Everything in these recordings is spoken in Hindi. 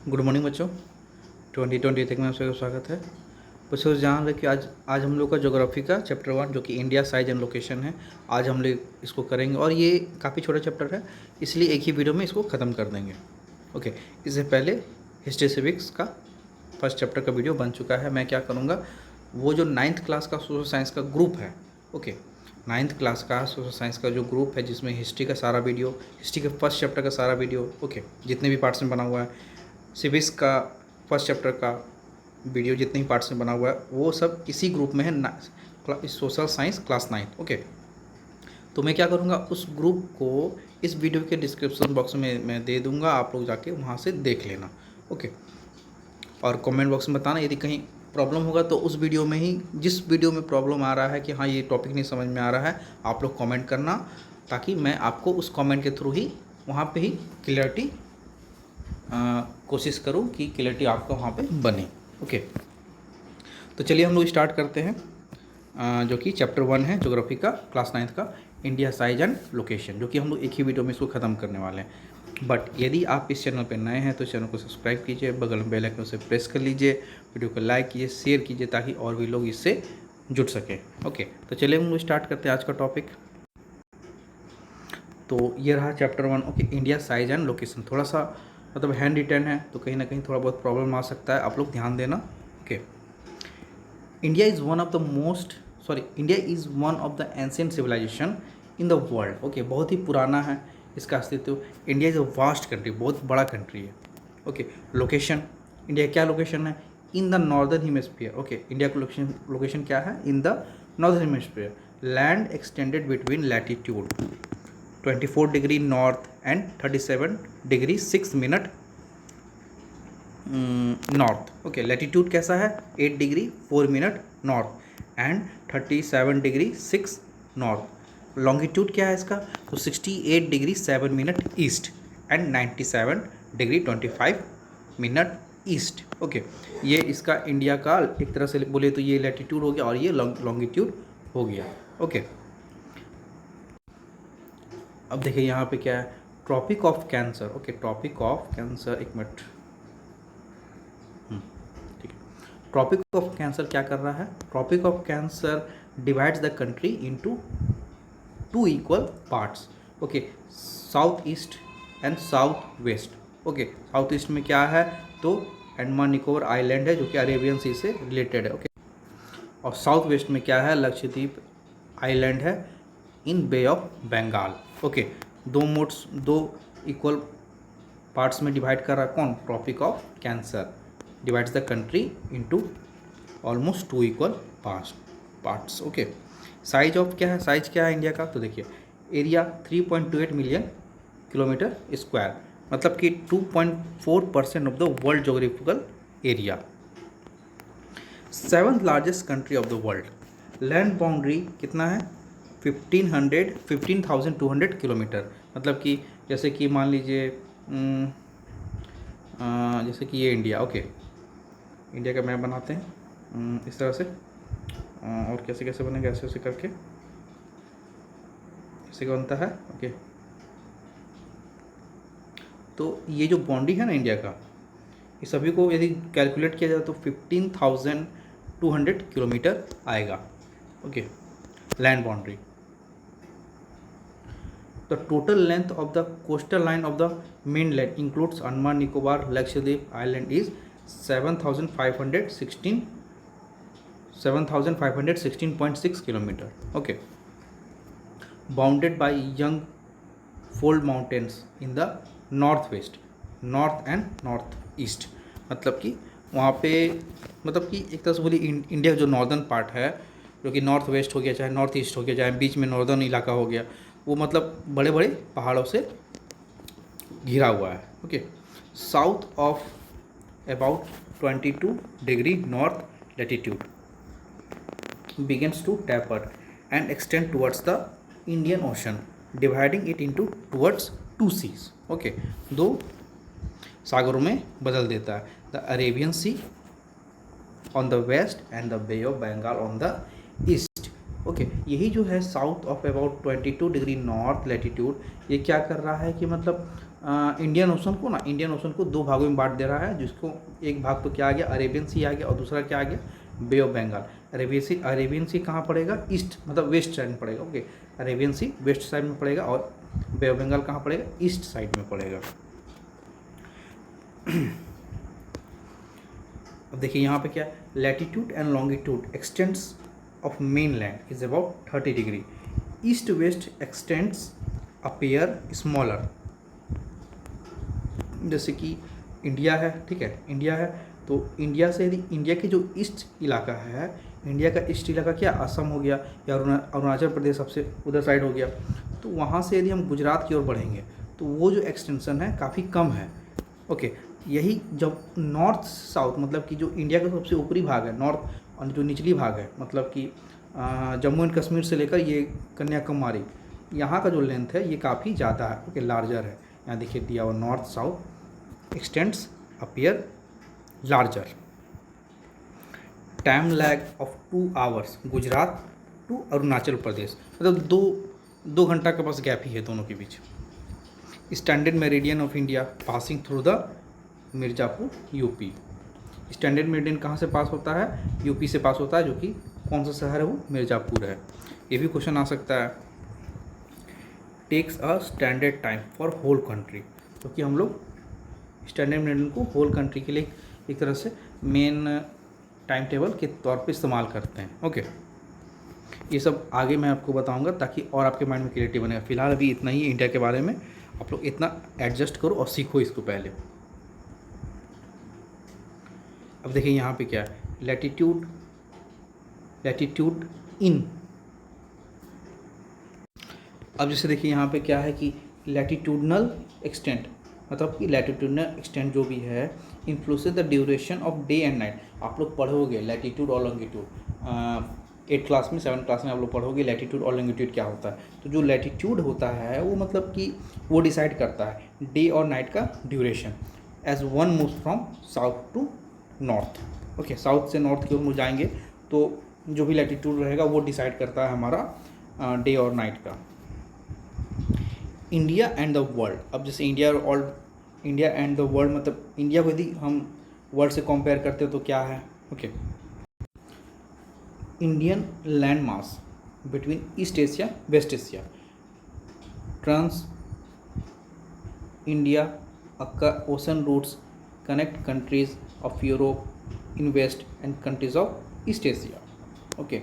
गुड मॉर्निंग बच्चों। 2020 तक में आप सबका स्वागत है। बच्चों जान रहे कि आज हम लोग का ज्योग्राफी का चैप्टर 1 जो कि इंडिया साइज एंड लोकेशन है, आज हम लोग इसको करेंगे और ये काफ़ी छोटा चैप्टर है, इसलिए एक ही वीडियो में इसको ख़त्म कर देंगे। ओके, इससे पहले हिस्ट्री सिविक्स का फर्स्ट चैप्टर का वीडियो बन चुका है। मैं क्या करूँगा, वो जो 9th क्लास का सोशल साइंस का ग्रुप है, ओके, 9th क्लास का सोशल साइंस का जो ग्रुप है जिसमें हिस्ट्री का सारा वीडियो, हिस्ट्री के फर्स्ट चैप्टर का सारा वीडियो, ओके, जितने भी पार्ट्स में बना हुआ है, सिविक्स का फर्स्ट चैप्टर का वीडियो जितने ही पार्ट्स में बना हुआ है, वो सब इसी ग्रुप में है, social science class 9th। Okay, तो मैं क्या करूँगा, उस ग्रुप को इस वीडियो के डिस्क्रिप्शन बॉक्स में मैं दे दूँगा, आप लोग जाके वहाँ से देख लेना। ओके, और कमेंट बॉक्स में बताना यदि कहीं प्रॉब्लम होगा तो उस वीडियो में ही, जिस वीडियो में प्रॉब्लम आ रहा है कि हाँ ये टॉपिक नहीं समझ में आ रहा है, आप लोग कमेंट करना, ताकि मैं आपको उस कमेंट के थ्रू ही वहाँ पे ही क्लियरिटी कोशिश करूँ कि क्लियरिटी आपका वहाँ पे बने। ओके, तो चलिए हम लोग स्टार्ट करते हैं, जो कि चैप्टर 1 है ज्योग्राफी का क्लास 9th का, इंडिया साइज एंड लोकेशन, जो कि हम लोग एक ही वीडियो में इसको ख़त्म करने वाले हैं। बट यदि आप इस चैनल पर नए हैं तो चैनल को सब्सक्राइब कीजिए, बगल में बेल आइकन से प्रेस कर लीजिए, वीडियो को लाइक कीजिए, शेयर कीजिए, ताकि और भी लोग इससे जुड़ सकें। ओके, तो चलिए हम लोग स्टार्ट करते हैं आज का टॉपिक। तो ये रहा chapter 1, okay, India size and location. थोड़ा सा मतलब हैंड रिटन है तो कहीं ना कहीं थोड़ा बहुत प्रॉब्लम आ सकता है, आप लोग ध्यान देना। Okay, India is one of the ancient civilization in the world. Okay, बहुत ही पुराना है इसका अस्तित्व। India is a vast country, बहुत बड़ा कंट्री है। ओके, लोकेशन, इंडिया क्या लोकेशन है, in the northern hemisphere. Okay, India का लोकेशन क्या है, in the northern hemisphere. Land extended between latitude 24 degree north and 37 degree 6 minute north. Okay, latitude कैसा है, 8 degree 4 minute north and 37 degree 6 north. Longitude क्या है इसका, तो 68 degree 7 minute east and 97 degree 25 minute east. Okay, ये इसका इंडिया का एक तरह से बोले तो ये लैटिट्यूड हो गया और ये लॉन्गिट्यूड हो गया। ओके, अब देखिए यहाँ पे क्या है, tropic of cancer. Okay, tropic of cancer, एक मिनट, ठीक है। ट्रॉपिक ऑफ कैंसर क्या कर रहा है, tropic of cancer divides the country into 2 equal parts. Okay, south east and south west. Okay, south east में क्या है, तो अंडमान निकोबार आइलैंड है जो कि अरेबियन सी से रिलेटेड है। ओके, और साउथ वेस्ट में क्या है, लक्षद्वीप आइलैंड है in bay of Bengal. Okay, दो इक्वल पार्ट्स में डिवाइड कर रहा है कौन, tropic of cancer divides the country into almost 2 equal parts. Okay, size of क्या है, साइज क्या है इंडिया का, तो देखिए एरिया 3.28 मिलियन किलोमीटर स्क्वायर, मतलब कि 2.4% of the world geographical area. 7th largest country of the world. Land boundary कितना है, 15,200 किलोमीटर, मतलब कि जैसे कि मान लीजिए जैसे कि ये इंडिया। ओके, इंडिया का मैप बनाते हैं इस तरह से, और कैसे कैसे बनेगा, ऐसे ऐसे करके कैसे बनता है। ओके, तो ये जो बाउंड्री है ना इंडिया का, ये सभी को यदि कैलकुलेट किया जाए तो 15,200 किलोमीटर आएगा। Okay, land boundary. The total length of the coastal line of the mainland includes Andaman Nicobar Lakshadweep Island is 7,516.6 kilometer. Okay, bounded by young fold mountains in the northwest, north and northeast. मतलब कि वहाँ पे, मतलब कि एक तरह से बोली इंडिया जो नॉर्दर्न पार्ट है, जो कि नॉर्थ वेस्ट हो गया, चाहे नॉर्थ ईस्ट हो गया, चाहे बीच में नॉर्दर्न इलाका हो गया, वो मतलब बड़े बड़े पहाड़ों से घिरा हुआ है। Okay, south of about 22 degree north latitude begins to taper and extend towards the Indian ocean, dividing it into towards 2 seas. Okay, 2 सागरों में बदल देता है, the Arabian sea on the west and the bay of Bengal on the east. Okay, यही जो है south of about 22 degree north latitude, ये क्या कर रहा है कि मतलब इंडियन ओशन को ना, इंडियन ओशन को दो भागों में बांट दे रहा है, जिसको एक भाग तो क्या आ गया, अरेबियन सी आ गया, और दूसरा क्या आ गया, बे ऑफ बंगाल। अरेबियन सी कहाँ पड़ेगा, ईस्ट मतलब वेस्ट साइड में पड़ेगा। ओके, अरेबियन सी वेस्ट साइड में पड़ेगा और बे ऑफ बंगाल कहाँ पड़ेगा, ईस्ट साइड में पड़ेगा। अब देखिए यहाँ पे क्या है, latitude and longitude x tends of main land is about 30 degree, east west x tends appear smaller. जैसे कि इंडिया है, ठीक है, इंडिया है, तो इंडिया से यदि इंडिया की जो ईस्ट इलाका है, इंडिया का ईस्ट इलाका क्या, असम हो गया या अरुणाचल प्रदेश सबसे उधर साइड हो गया, तो वहाँ से यदि हम गुजरात की ओर बढ़ेंगे तो वो जो एक्सटेंशन है काफ़ी कम है। ओके, यही जब नॉर्थ साउथ मतलब कि जो इंडिया का सबसे ऊपरी भाग है नॉर्थ, और जो निचली भाग है मतलब कि जम्मू एंड कश्मीर से लेकर ये कन्याकुमारी, यहाँ का जो लेंथ है ये काफ़ी ज़्यादा है। ओके, लार्जर है। यहाँ देखिए दिया हुआ north south extends appear larger. Time lag of 2 hours Gujarat to Arunachal Pradesh, मतलब दो घंटा के पास गैप ही है दोनों के बीच। Standard meridian of India passing through the Mirzapur UP. Standard meridian कहाँ से पास होता है, यूपी से पास होता है, जो कि कौन सा शहर है, वो मिर्ज़ापुर है। ये भी क्वेश्चन आ सकता है। Takes a standard time for whole country, क्योंकि हम लोग स्टैंडर्ड मेरिडियन को होल कंट्री के लिए एक तरह से मेन टाइम टेबल के तौर पे इस्तेमाल करते हैं। ओके, ये सब आगे मैं आपको बताऊंगा ताकि और आपके माइंड में क्लियरिटी बनेगा। फिलहाल अभी इतना ही इंडिया के बारे में, आप लोग इतना एडजस्ट करो और सीखो इसको पहले। अब देखिए यहाँ पे क्या है, लैटिट्यूड इन। अब जैसे देखिए यहाँ पे क्या है कि लैटिट्यूडनल एक्सटेंट, मतलब कि लैटिट्यूडनल एक्सटेंट जो भी है influences the duration of day and night. आप लोग पढ़ोगे लैटिट्यूड और लॉन्गिट्यूड 8 क्लास में, 7 क्लास में आप लोग पढ़ोगे लैटिट्यूड और लॉन्गिट्यूड क्या होता है। तो जो लैटिट्यूड होता है वो मतलब कि वो डिसाइड करता है डे और नाइट का duration as one moves from south to north. Okay, south से नॉर्थ की ओर जाएंगे तो जो भी लैटिट्यूड रहेगा वो डिसाइड करता है हमारा डे और नाइट का। इंडिया एंड द वर्ल्ड, अब जैसे इंडिया एंड द वर्ल्ड मतलब इंडिया को यदि हम वर्ल्ड से कंपेयर करते हो तो क्या है। Okay, Indian land mass between east Asia west Asia, trans India ocean routes connect countries of Europe in west and countries of east Asia. Okay,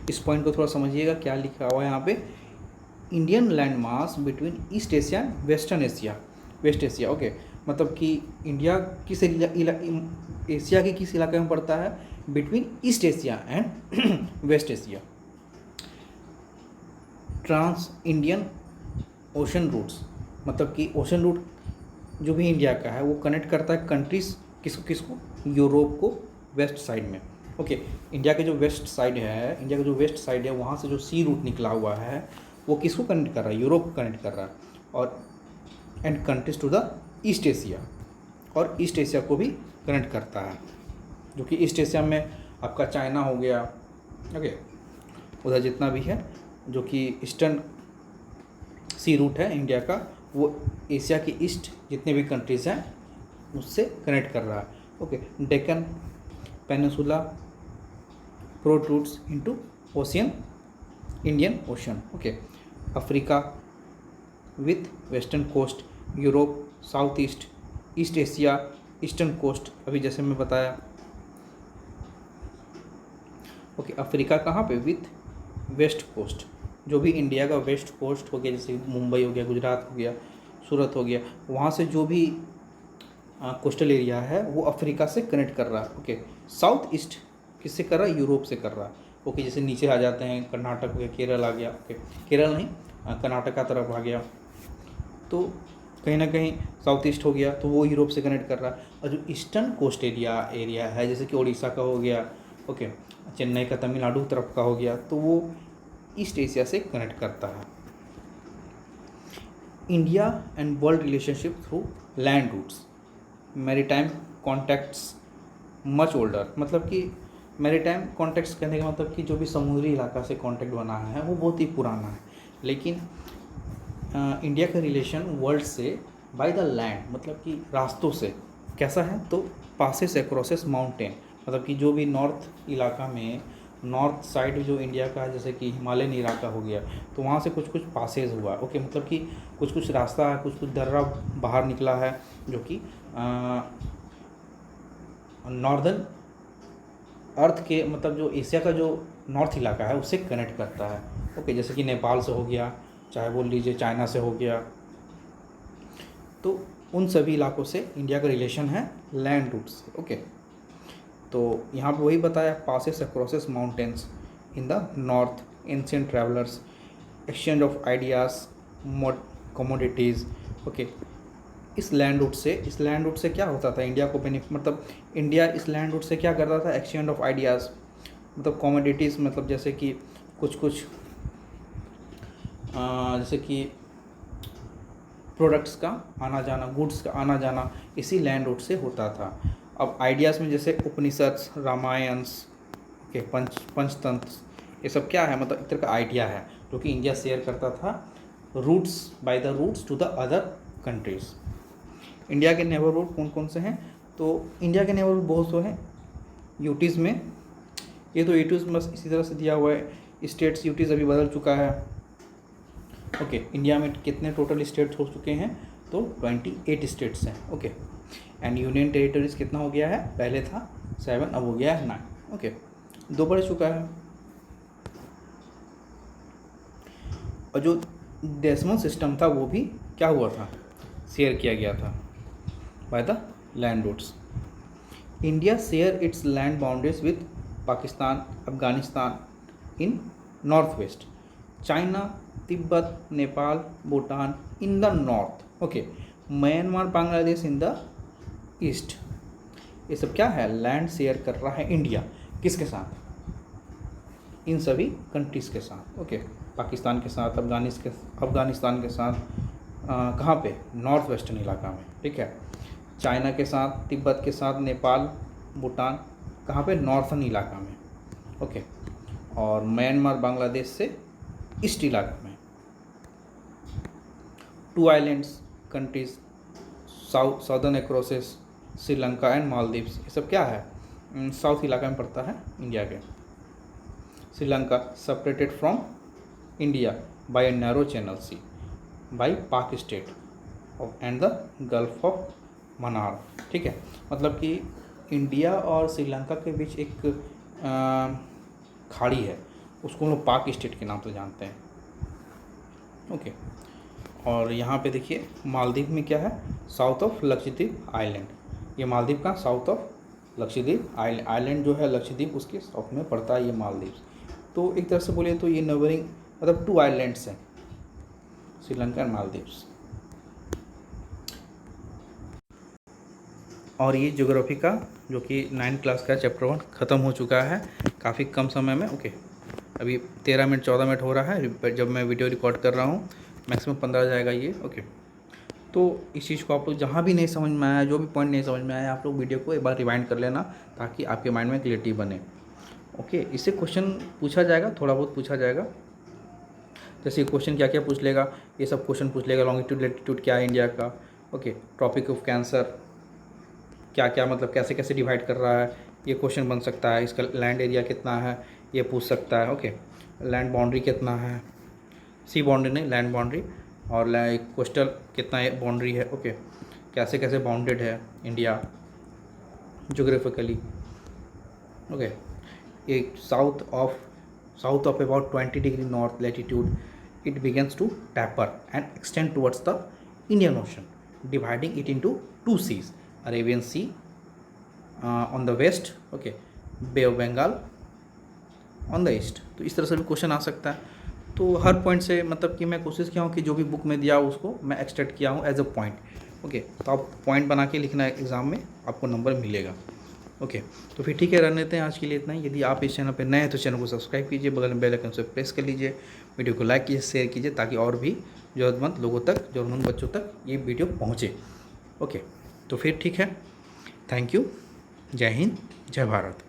इस पॉइंट को थोड़ा समझिएगा क्या लिखा हुआ है यहाँ पे, Indian land mass between east Asia west Asia. Okay, मतलब कि इंडिया किस एशिया के किस इलाके में पड़ता है, between east Asia and west Asia. Trans Indian ocean routes, मतलब कि ओशन रूट जो भी इंडिया का है वो कनेक्ट करता है कंट्रीज किसको, यूरोप को वेस्ट साइड में। ओके, इंडिया का जो वेस्ट साइड है वहाँ से जो सी रूट निकला हुआ है वो किसको कनेक्ट कर रहा है, यूरोप को कनेक्ट कर रहा है, और and countries to the east Asia, और ईस्ट एशिया को भी कनेक्ट करता है, जो कि ईस्ट एशिया में आपका चाइना हो गया। ओके, उधर जितना भी है जो कि ईस्टर्न सी रूट है इंडिया का, वो एशिया के ईस्ट जितने भी कंट्रीज़ हैं उससे कनेक्ट कर रहा है। Okay, Deccan peninsula protrudes into ocean Indian ocean. Okay, Africa with western coast, Europe south east Asia eastern coast, अभी जैसे मैं बताया। ओके, अफ्रीका कहाँ पे, विथ वेस्ट कोस्ट, जो भी इंडिया का वेस्ट कोस्ट हो गया, जैसे मुंबई हो गया, गुजरात हो गया, सूरत हो गया, वहाँ से जो भी कोस्टल एरिया है वो अफ्रीका से कनेक्ट कर रहा है। ओके, साउथ ईस्ट किससे कर रहा है, यूरोप से कर रहा है। ओके, जैसे नीचे आ जाते हैं कर्नाटक हो गया, केरल आ गया। ओके, केरल नहीं कर्नाटक का तरफ आ गया, तो कहीं ना कहीं साउथ ईस्ट हो गया, तो वो यूरोप से कनेक्ट कर रहा है। और जो ईस्टर्न कोस्ट एरिया है जैसे कि उड़ीसा का हो गया, ओके, चेन्नई का तमिलनाडु तरफ का हो गया, तो वो ईस्ट एशिया से कनेक्ट करता है। India and world relationship through land routes, maritime contacts much older, मतलब कि मैरीटाइम कॉन्टैक्ट्स कहने का मतलब कि जो भी समुद्री इलाका से कॉन्टैक्ट बना है वो बहुत ही पुराना है, लेकिन इंडिया का रिलेशन वर्ल्ड से बाय द लैंड मतलब कि रास्तों से। कैसा है? तो पासेस अक्रॉसेस माउंटेन, मतलब कि जो भी नॉर्थ इलाका में, नॉर्थ साइड जो इंडिया का है, जैसे कि हिमालयन इलाका हो गया, तो वहाँ से कुछ कुछ पासेज हुआ। ओके, मतलब कि कुछ कुछ रास्ता है, कुछ कुछ दर्रा बाहर निकला है, जो कि नॉर्दर्न अर्थ के, मतलब जो एशिया का जो नॉर्थ इलाका है उससे कनेक्ट करता है। ओके, जैसे कि नेपाल से हो गया, चाहे बोल लीजिए चाइना से हो गया, तो उन सभी इलाकों से इंडिया का रिलेशन है लैंड रूट से। ओके, तो यहाँ पे वही बताया, passes acrosses mountains in the north, ancient travellers, exchange of ideas, commodities. Okay, इस लैंड रूट से क्या होता था इंडिया को बेनिफिट, मतलब इंडिया इस लैंड रूट से क्या करता था? एक्सचेंज ऑफ आइडियाज़, मतलब कमोडिटीज़, मतलब जैसे कि कुछ कुछ जैसे कि प्रोडक्ट्स का आना जाना, गुड्स का आना जाना इसी लैंड रूट से होता था। अब आइडियाज़ में जैसे उपनिषद, रामायण्स के पंचतंत्र, ये सब क्या है? मतलब एक तरह का आइडिया है जो कि इंडिया शेयर करता था routes, by the routes to the other countries. India के नेबरहुड कौन कौन से हैं? तो इंडिया के नेबरहुड बहुत से हैं यूटीज़ में। ये तो यूटीज़ बस इसी तरह से दिया हुआ है। स्टेट्स यूटीज़ अभी बदल चुका है। ओके, इंडिया में कितने टोटल स्टेट्स हो चुके हैं? तो 28 स्टेट्स हैं। ओके, एंड यूनियन टेरिटरीज कितना हो गया है? पहले था 7, अब हो गया है 9। ओके, 2 बढ़ चुका है। और जो डेसिमल सिस्टम था वो भी क्या हुआ था? शेयर किया गया था by the land routes. India share its land boundaries with Pakistan, Afghanistan in north west, China, Tibet, Nepal, Bhutan in the north. Okay, Myanmar, Bangladesh in the east. ये सब क्या है? लैंड शेयर कर रहा है इंडिया, किसके साथ? इन सभी कंट्रीज़ के साथ। ओके, पाकिस्तान के साथ, अफगानिस्तान के साथ, कहाँ पे? नॉर्थ वेस्टर्न इलाका में। ठीक है, चाइना के साथ, तिब्बत के साथ, नेपाल, भूटान, कहाँ पे? नॉर्थन इलाका में। ओके, और म्यांमार, बांग्लादेश से ईस्ट इलाका में। 2 islands countries, southern acrosses, Sri Lanka and Maldives. ये सब क्या है? साउथ इलाका में पड़ता है इंडिया के। Sri Lanka separated from India by a narrow channel sea by Palk strait and the gulf of Mannar. ठीक है, मतलब कि इंडिया और श्रीलंका के बीच एक खाड़ी है, उसको हम लोग पाक स्टेट के नाम से जानते हैं। ओके, और यहाँ पे देखिए मालदीव में क्या है? South of Lakshadweep island. ये मालदीव का साउथ ऑफ लक्षद्वीप आइलैंड जो है लक्षद्वीप, उसके साउथ में पड़ता है ये मालदीव। तो एक तरह से बोले तो ये नेबरिंग, मतलब 2 आइलैंड्स हैं, श्रीलंका एंड मालदीव्स। और ये ज्योग्राफी का जो कि 9th क्लास का चैप्टर 1 ख़त्म हो चुका है काफ़ी कम समय में। ओके, अभी 13 मिनट 14 मिनट हो रहा है जब मैं वीडियो रिकॉर्ड कर रहा हूँ, मैक्सिमम 15 जाएगा ये। ओके, तो इस चीज़ को आप लोग जहाँ भी नहीं समझ में आया, जो भी पॉइंट नहीं समझ में आया, आप लोग वीडियो को एक बार रिवाइंड कर लेना ताकि आपके माइंड में क्लियरिटी बने। ओके, इससे क्वेश्चन पूछा जाएगा, थोड़ा बहुत पूछा जाएगा। जैसे क्वेश्चन क्या क्या पूछ लेगा, ये सब क्वेश्चन पूछ लेगा। लॉन्गिट्यूड लैटिट्यूड क्या है इंडिया का? ओके, ट्रॉपिक ऑफ कैंसर क्या क्या, मतलब कैसे कैसे डिवाइड कर रहा है, ये क्वेश्चन बन सकता है। इसका लैंड एरिया कितना है, ये पूछ सकता है। ओके, लैंड बाउंड्री कितना है, सी बाउंड्री नहीं, लैंड बाउंड्री, और कोस्टल कितना बाउंड्री है। ओके, कैसे कैसे बाउंडेड है इंडिया जोग्राफिकली। ओके, एक south of about 20 degree north latitude it begins to taper and extend towards the Indian Ocean, dividing it into 2 seas, Arabian Sea on the west, okay, Bay of Bengal on the east। तो इस तरह से भी क्वेश्चन आ सकता है। तो हर पॉइंट से, मतलब कि मैं कोशिश किया हूँ कि जो भी बुक में दिया उसको मैं एक्सट्रैक्ट किया हूँ एज अ पॉइंट। ओके, तो आप पॉइंट बना के लिखना है, एग्ज़ाम में आपको नंबर मिलेगा। ओके, तो फिर ठीक है, रहने देते हैं आज के लिए इतना ही। यदि आप इस चैनल पर नए हैं तो चैनल को सब्सक्राइब कीजिए, बगल में बेल आइकन से प्रेस कर लीजिए, वीडियो को लाइक कीजिए, शेयर कीजिए, ताकि और भी ज़रूरतमंद लोगों तक, ज़रूरतमंद बच्चों तक ये वीडियो पहुँचे। ओके, तो फिर ठीक है, थैंक यू, जय हिंद, जय भारत।